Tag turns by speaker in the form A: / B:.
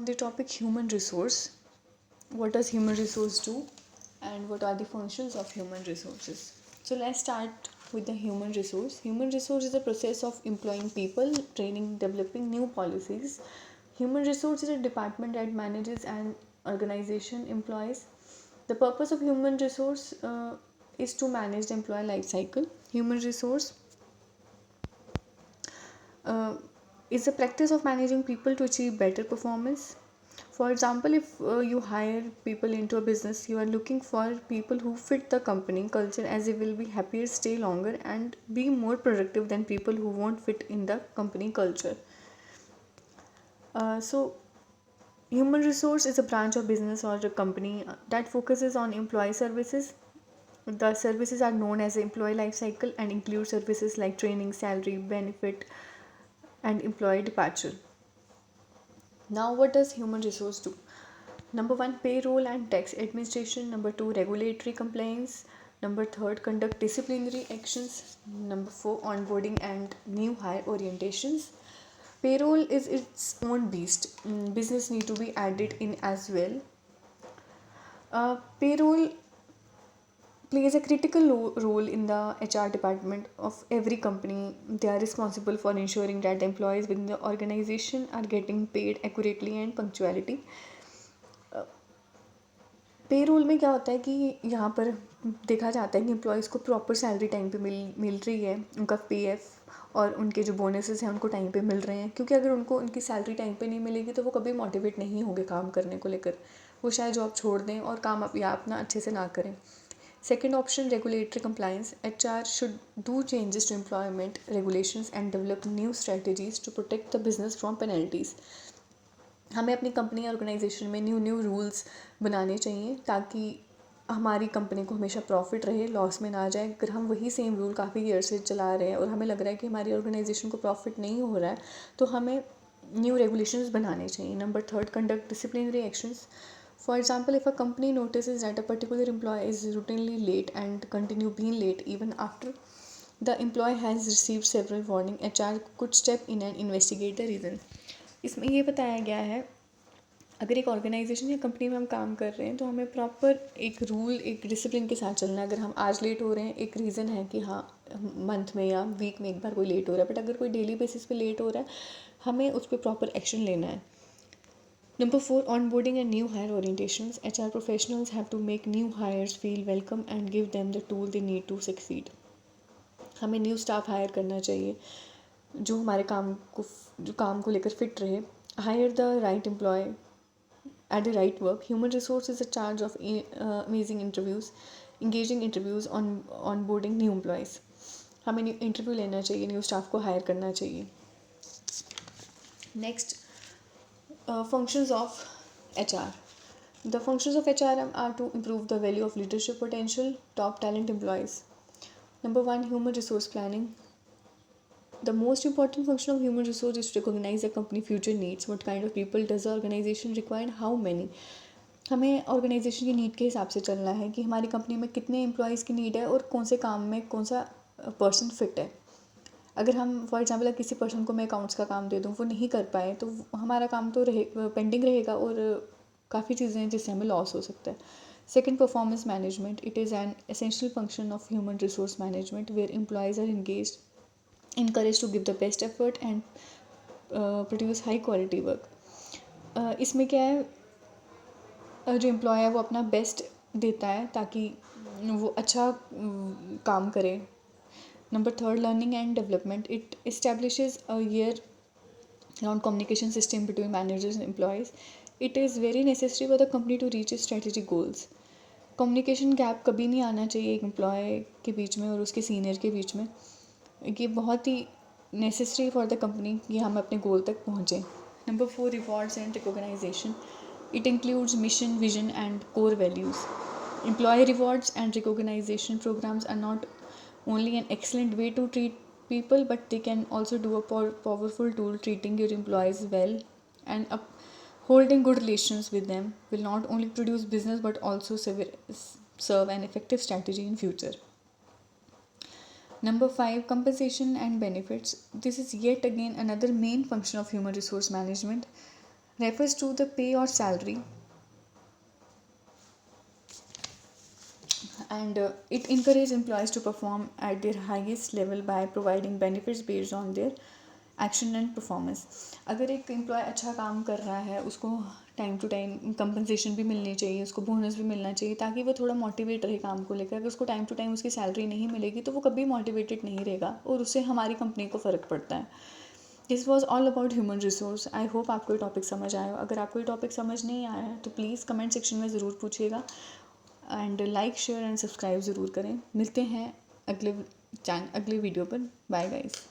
A: the topic human resource. What does human resource do, and what are the functions of human resources? So let's start with the human resource. Human resource is a process of employing people, training, developing new policies. Human resource is a department that manages an organization employs. The purpose of human resource is to manage the employee life cycle. Human resource uh, is the practice of managing people to achieve better performance. For example, if you hire people into a business, you are looking for people who fit the company culture, as they will be happier, stay longer, and be more productive than people who won't fit in the company culture. So, human resource is a branch of business or a company that focuses on employee services. The services are known as the employee life cycle and include services like training, salary, benefit, and employee departure. Now, what does human resource do? Number one, payroll and tax administration. Number two, regulatory compliance. Number third, conduct disciplinary actions. Number four, onboarding and new hire orientations. Payroll is its own beast. Business need to be added in as well. Payroll plays a critical role in the HR department of every company. They are responsible for ensuring that employees within the organization are getting paid accurately and punctuality. Payroll में क्या होता है कि यहाँ पर देखा जाता है कि एम्प्लॉयज़ को प्रॉपर सैलरी टाइम पे मिल रही है, उनका पीएफ और उनके जो बोनसेस हैं उनको टाइम पे मिल रहे हैं, क्योंकि अगर उनको उनकी सैलरी टाइम पे नहीं मिलेगी तो वो कभी मोटिवेट नहीं होंगे काम करने को लेकर, वो शायद जॉब छोड़ दें और काम या अपना अच्छे से ना करें. Second option, regulatory compliance. HR should do changes to employment regulations and develop new strategies to protect the business from penalties. हमें अपनी कंपनी ऑर्गेनाइजेशन में न्यू रूल्स बनाने चाहिए ताकि हमारी कंपनी को हमेशा प्रॉफिट रहे, लॉस में ना जाए. अगर हम वही सेम रूल काफ़ी ईयर से चला रहे हैं और हमें लग रहा है कि हमारी ऑर्गेनाइजेशन को प्रॉफिट नहीं हो रहा है, तो हमें न्यू रेगुलेशंस बनाने चाहिए. Number third, conduct disciplinary actions. For example, if a company notices that a particular employee is routinely late and continue being late even after the employee has received several warning, HR could step in and investigate the reason. इसमें ये बताया गया है, अगर एक organisation या company में हम काम कर रहे हैं तो हमें प्रॉपर एक रूल, एक डिसिप्लिन के साथ चलना है. अगर हम आज लेट हो रहे हैं, एक रीज़न है कि हाँ मंथ में या वीक में एक बार कोई लेट हो रहा है, बट अगर कोई डेली बेसिस पे लेट हो रहा है, हमें उस पर प्रॉपर एक्शन लेना है. Number four, onboarding and new hire orientations. HR professionals have to make new hires feel welcome and give them the tool they need to succeed. हमें न्यू स्टाफ हायर करना चाहिए जो हमारे काम को लेकर फिट रहे. Hire the right employee at the right work. Human resource is a charge of amazing interviews, engaging interviews on onboarding new employees. हमें इंटरव्यू लेना चाहिए, न्यू स्टाफ को हायर करना चाहिए. Next, functions of HR. The functions of HR are to improve the value of leadership potential, top talent employees. Number one, human resource planning. The most important function of human resource is to recognize the company future needs. What kind of people does the organization require and how many? हमें organisation की need के हिसाब से चलना है कि हमारी company में कितने एम्प्लॉयज़ की नीड है और कौन से काम में कौन सा पर्सन फिट है. अगर हम फॉर एग्जांपल किसी पर्सन को मैं अकाउंट्स का काम दे दूँ, वो नहीं कर पाए, तो हमारा काम तो पेंडिंग रहेगा और काफ़ी चीज़ें हैं जिससे हमें लॉस हो सकता है. Second, performance management. It is an essential function of human resource management where employees are engage encouraged to give the best effort and produce high quality work. इसमें क्या है, जो एम्प्लॉय है वो अपना बेस्ट देता है ताकि वो अच्छा काम करे. Number third, learning and development. It establishes a year-round communication system between managers and employees. It is very necessary for the company to reach its strategic goals. Communication gap कभी नहीं आना चाहिए एक एम्प्लॉय के बीच में और उसके सीनियर के बीच में. ये बहुत ही नेसेसरी फॉर द कंपनी कि हम अपने गोल तक पहुँचें. Number four, rewards and recognition. It includes mission, vision, and core values. Employee rewards and recognition programs are not only an excellent way to treat people, but they can also do a powerful tool. Treating your employees well and holding good relations with them will not only produce business but also serve an effective strategy in future. Number five, compensation and benefits. This is yet again another main function of human resource management. refers to the pay or salary, and it encourages employees to perform at their highest level by providing benefits based on their action and performance. अगर एक employ अच्छा काम कर रहा है, उसको time to time compensation भी मिलनी चाहिए, उसको बोनस भी मिलना चाहिए, ताकि वो थोड़ा मोटिवेट रहे काम को लेकर. अगर उसको टाइम टू टाइम उसकी सैलरी नहीं मिलेगी तो वो कभी मोटिवेटेड नहीं रहेगा और उससे हमारी कंपनी को फ़र्क पड़ता है. This was all about human resource. I hope आपको ये टॉपिक समझ आया हो. अगर आपको ये टॉपिक समझ नहीं आया है तो प्लीज़ कमेंट सेक्शन में ज़रूर पूछिएगा, and like share and subscribe ज़रूर करें. मिलते हैं अगले वीडियो पर. Bye guys.